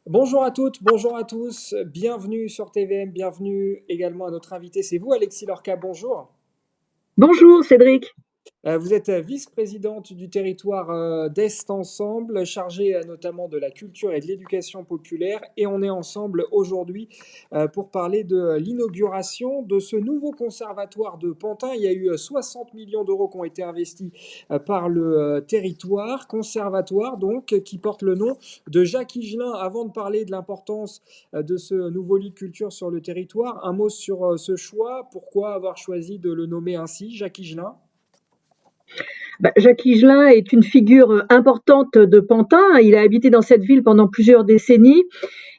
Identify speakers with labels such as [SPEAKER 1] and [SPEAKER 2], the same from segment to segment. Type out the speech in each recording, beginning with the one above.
[SPEAKER 1] Bonjour à toutes, bonjour à tous, bienvenue sur TVM, bienvenue également à notre invité, c'est vous Alexis Lorca, bonjour.
[SPEAKER 2] Bonjour Cédric.
[SPEAKER 1] Vous êtes vice-présidente du territoire d'Est Ensemble, chargée notamment de la culture et de l'éducation populaire. Et on est ensemble aujourd'hui pour parler de l'inauguration de ce nouveau conservatoire de Pantin. Il y a eu 60 millions d'euros qui ont été investis par le territoire. Conservatoire donc qui porte le nom de Jacques Higelin. Avant de parler de l'importance de ce nouveau lieu de culture sur le territoire, un mot sur ce choix. Pourquoi avoir choisi de le nommer ainsi, Jacques Higelin?
[SPEAKER 2] Jacques Higelin est une figure importante de Pantin. Il a habité dans cette ville pendant plusieurs décennies.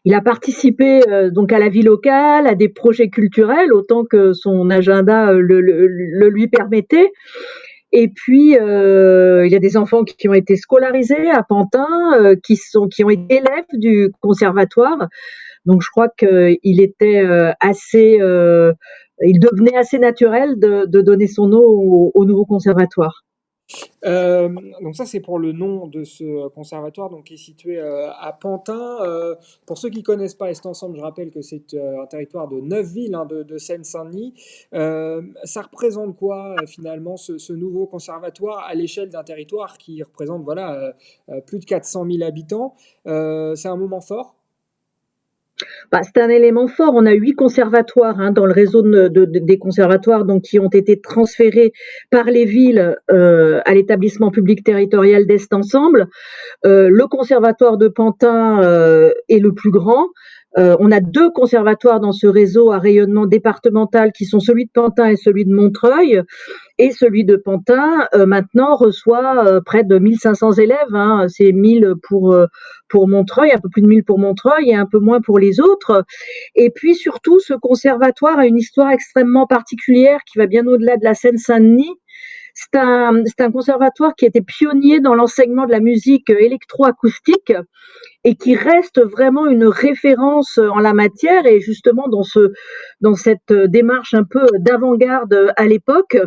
[SPEAKER 2] Il a participé donc à la vie locale, à des projets culturels, autant que son agenda le lui permettait. Et puis, il y a des enfants qui ont été scolarisés à Pantin, qui ont été élèves du conservatoire. Donc, je crois qu'il était il devenait assez naturel de donner son nom au nouveau conservatoire.
[SPEAKER 1] Euh, donc ça, c'est pour le nom de ce conservatoire donc, qui est situé à Pantin. Pour ceux qui ne connaissent pas Est Ensemble, je rappelle que c'est un territoire de 9 villes de Seine-Saint-Denis. Ça représente quoi finalement ce nouveau conservatoire à l'échelle d'un territoire qui représente voilà, plus de 400 000 habitants? C'est un moment fort.
[SPEAKER 2] C'est un élément fort. On a 8 conservatoires dans le réseau des conservatoires donc, qui ont été transférés par les villes à l'établissement public territorial d'Est Ensemble. Le conservatoire de Pantin est le plus grand. On a 2 conservatoires dans ce réseau à rayonnement départemental qui sont celui de Pantin et celui de Montreuil. Et celui de Pantin, maintenant, reçoit près de 1500 élèves. C'est 1000 pour Montreuil, un peu plus de 1000 pour Montreuil et un peu moins pour les autres. Et puis surtout, ce conservatoire a une histoire extrêmement particulière qui va bien au-delà de la Seine-Saint-Denis. C'est un conservatoire qui était pionnier dans l'enseignement de la musique électroacoustique et qui reste vraiment une référence en la matière et justement dans cette démarche un peu d'avant-garde à l'époque.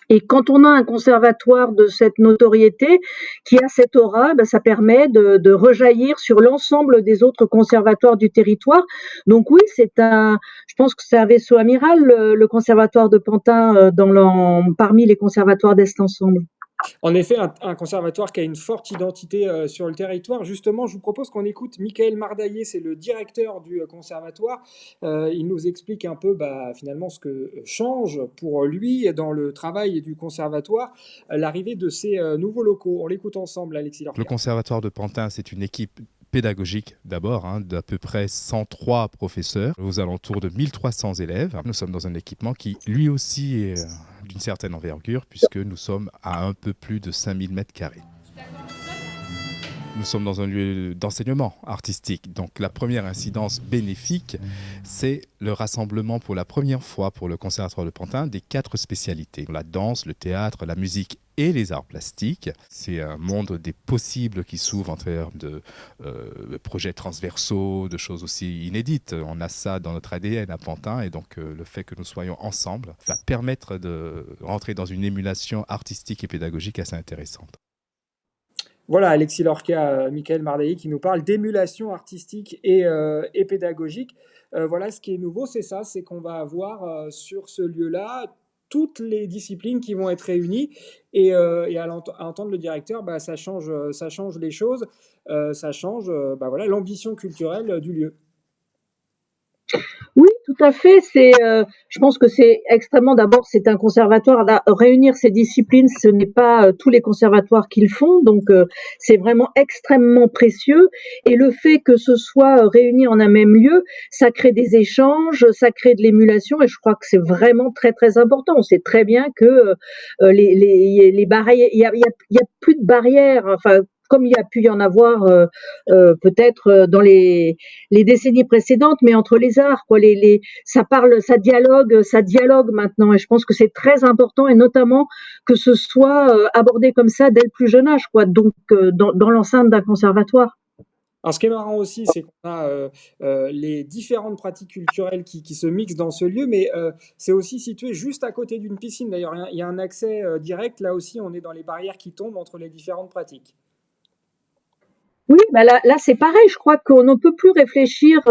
[SPEAKER 2] Et quand on a un conservatoire de cette notoriété, qui a cette aura, ça permet de rejaillir sur l'ensemble des autres conservatoires du territoire. Donc oui, je pense que c'est un vaisseau amiral, le conservatoire de Pantin, parmi les conservatoires d'Est Ensemble.
[SPEAKER 1] En effet, un conservatoire qui a une forte identité sur le territoire. Justement, je vous propose qu'on écoute Michael Mardaillé, c'est le directeur du conservatoire. Il nous explique un peu finalement ce que change pour lui dans le travail du conservatoire l'arrivée de ces nouveaux locaux. On l'écoute ensemble, Alexis
[SPEAKER 3] Le
[SPEAKER 1] Lorca.
[SPEAKER 3] conservatoire de Pantin, c'est une équipe pédagogique d'abord, d'à peu près 103 professeurs, aux alentours de 1300 élèves. Nous sommes dans un équipement qui lui aussi est d'une certaine envergure puisque nous sommes à un peu plus de 5000 mètres carrés. Nous sommes dans un lieu d'enseignement artistique. Donc la première incidence bénéfique, c'est le rassemblement pour la première fois pour le Conservatoire de Pantin des 4 spécialités. La danse, le théâtre, la musique et les arts plastiques. C'est un monde des possibles qui s'ouvre en termes de projets transversaux, de choses aussi inédites. On a ça dans notre ADN à Pantin et donc le fait que nous soyons ensemble va permettre de rentrer dans une émulation artistique et pédagogique assez intéressante.
[SPEAKER 1] Voilà, Alexis Lorca, Michael Mardaillé qui nous parle d'émulation artistique et pédagogique. Voilà, ce qui est nouveau, c'est ça, c'est qu'on va avoir sur ce lieu-là toutes les disciplines qui vont être réunies et à entendre le directeur, ça change les choses, ça change voilà, l'ambition culturelle du lieu.
[SPEAKER 2] Oui, tout à fait. Je pense que c'est extrêmement. D'abord, c'est un conservatoire. Réunir ces disciplines, ce n'est pas tous les conservatoires qui le font, donc c'est vraiment extrêmement précieux. Et le fait que ce soit réuni en un même lieu, ça crée des échanges, ça crée de l'émulation, et je crois que c'est vraiment très très important. On sait très bien que les barrières, il y a plus de barrières. Enfin, comme il y a pu y en avoir peut-être dans les décennies précédentes, mais entre les arts, quoi. Ça dialogue maintenant, et je pense que c'est très important, et notamment que ce soit abordé comme ça dès le plus jeune âge, quoi. Donc dans l'enceinte d'un conservatoire.
[SPEAKER 1] Alors, ce qui est marrant aussi, c'est qu'on a les différentes pratiques culturelles qui se mixent dans ce lieu, mais c'est aussi situé juste à côté d'une piscine. D'ailleurs, il y a un accès direct. Là aussi, on est dans les barrières qui tombent entre les différentes pratiques.
[SPEAKER 2] Oui, bah là c'est pareil. Je crois qu'on ne peut plus réfléchir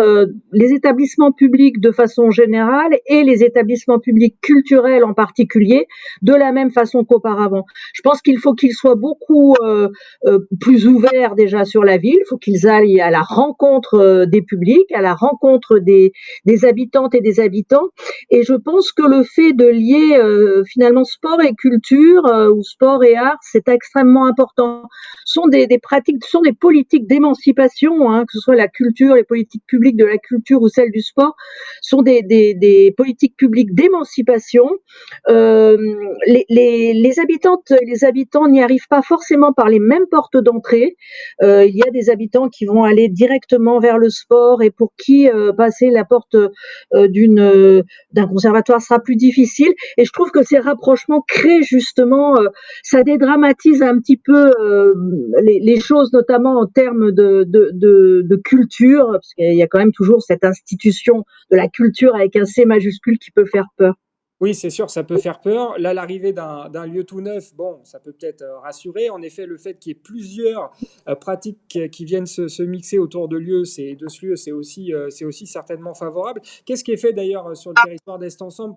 [SPEAKER 2] les établissements publics de façon générale et les établissements publics culturels en particulier de la même façon qu'auparavant. Je pense qu'il faut qu'ils soient beaucoup plus ouverts déjà sur la ville. Il faut qu'ils aillent à la rencontre des publics, à la rencontre des habitantes et des habitants. Et je pense que le fait de lier finalement sport et culture ou sport et art, c'est extrêmement important sont des pratiques, sont des politiques d'émancipation, hein, que ce soit la culture, les politiques publiques de la culture ou celles du sport, sont des politiques publiques d'émancipation. Euh, les habitantes et les habitants n'y arrivent pas forcément par les mêmes portes d'entrée. Il y a des habitants qui vont aller directement vers le sport et pour qui passer la porte d'un conservatoire sera plus difficile. Et je trouve que ces rapprochements créent justement, ça dédramatise un petit peu les choses, notamment en termes de culture, parce qu'il y a quand même toujours cette institution de la culture avec un C majuscule qui peut faire peur.
[SPEAKER 1] Oui, c'est sûr, ça peut faire peur. Là, l'arrivée d'un lieu tout neuf, bon, ça peut peut-être rassurer. En effet, le fait qu'il y ait plusieurs pratiques qui viennent se mixer autour de ce lieu, c'est aussi certainement favorable. Qu'est-ce qui est fait d'ailleurs sur le territoire d'Est Ensemble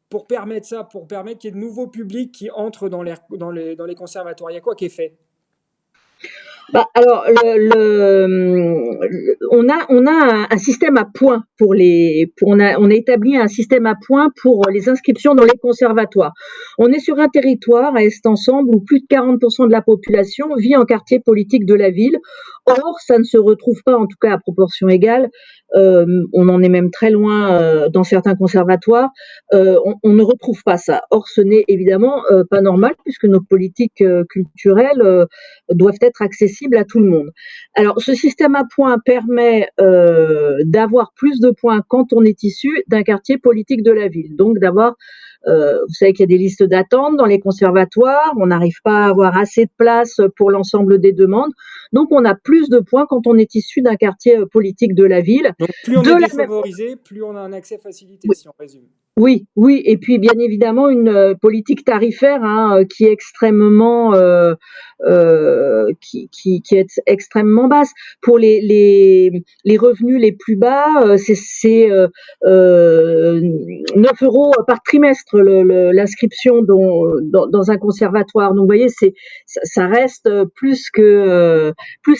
[SPEAKER 1] pour permettre ça, pour permettre qu'il y ait de nouveaux publics qui entrent dans les conservatoires? Il y a quoi qui est fait?
[SPEAKER 2] Bah, alors, on a un système à points pour on a établi un système à points pour les inscriptions dans les conservatoires. On est sur un territoire à Est Ensemble où plus de 40% de la population vit en quartier politique de la ville. Or, ça ne se retrouve pas, en tout cas à proportion égale. On en est même très loin dans certains conservatoires. On ne retrouve pas ça. Or, ce n'est évidemment pas normal puisque nos politiques culturelles doivent être accessibles à tout le monde. Alors, ce système à points permet d'avoir plus de points quand on est issu d'un quartier politique de la ville. Donc, d'avoir, vous savez qu'il y a des listes d'attente dans les conservatoires, on n'arrive pas à avoir assez de place pour l'ensemble des demandes. Donc, on a plus de points quand on est issu d'un quartier politique de la ville.
[SPEAKER 1] Donc, plus on
[SPEAKER 2] De
[SPEAKER 1] est
[SPEAKER 2] la même
[SPEAKER 1] défavorisé, plus on a un accès facilité, si on résume.
[SPEAKER 2] oui, oui, et puis bien évidemment une politique tarifaire hein, qui est extrêmement qui est extrêmement basse. Pour les revenus les plus bas, c'est 9 euros par trimestre l'inscription dans un conservatoire. Donc vous voyez, ça reste plus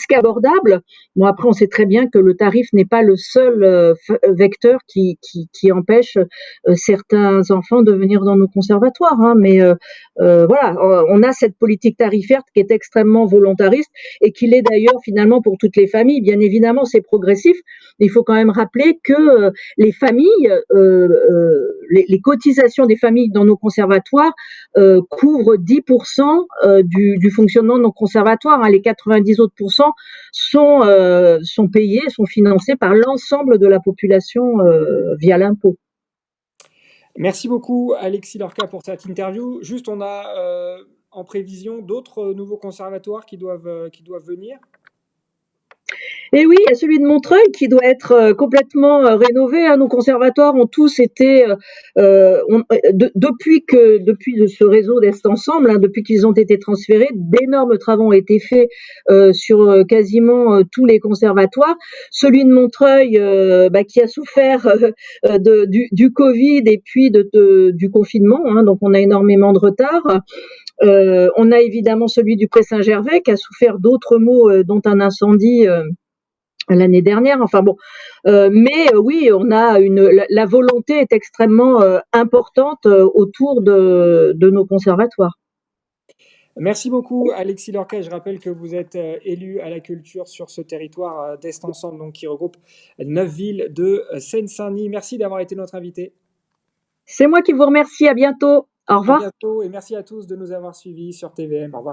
[SPEAKER 2] qu'abordable. Bon après, on sait très bien que le tarif n'est pas le seul vecteur qui empêche certains enfants de venir dans nos conservatoires. Hein, mais voilà, on a cette politique tarifaire qui est extrêmement volontariste et qui l'est d'ailleurs finalement pour toutes les familles. Bien évidemment, c'est progressif. Mais il faut quand même rappeler que les familles, les cotisations des familles dans nos conservatoires couvrent 10% du fonctionnement de nos conservatoires. Hein. Les 90 autres pourcents sont payés, sont financés par l'ensemble de la population via l'impôt.
[SPEAKER 1] Merci beaucoup, Alexis Lorca, pour cette interview. Juste, on a en prévision d'autres nouveaux conservatoires qui doivent venir.
[SPEAKER 2] Et oui, il y a celui de Montreuil qui doit être complètement rénové. Hein. Nos conservatoires ont tous été, depuis ce réseau d'Est Ensemble, hein, depuis qu'ils ont été transférés, d'énormes travaux ont été faits sur quasiment tous les conservatoires. Celui de Montreuil, qui a souffert du Covid et puis du confinement, hein, donc on a énormément de retard. On a évidemment celui du Pré-Saint-Gervais qui a souffert d'autres maux, dont un incendie l'année dernière. Enfin bon, mais oui, on a la volonté est extrêmement importante autour de nos conservatoires.
[SPEAKER 1] Merci beaucoup, Alexis Lorca. Je rappelle que vous êtes élu à la culture sur ce territoire d'Est Ensemble, donc qui regroupe 9 villes de Seine-Saint-Denis. Merci d'avoir été notre invité.
[SPEAKER 2] C'est moi qui vous remercie. À bientôt. Au
[SPEAKER 1] À
[SPEAKER 2] revoir.
[SPEAKER 1] bientôt et merci à tous de nous avoir suivis sur TVM. Au revoir.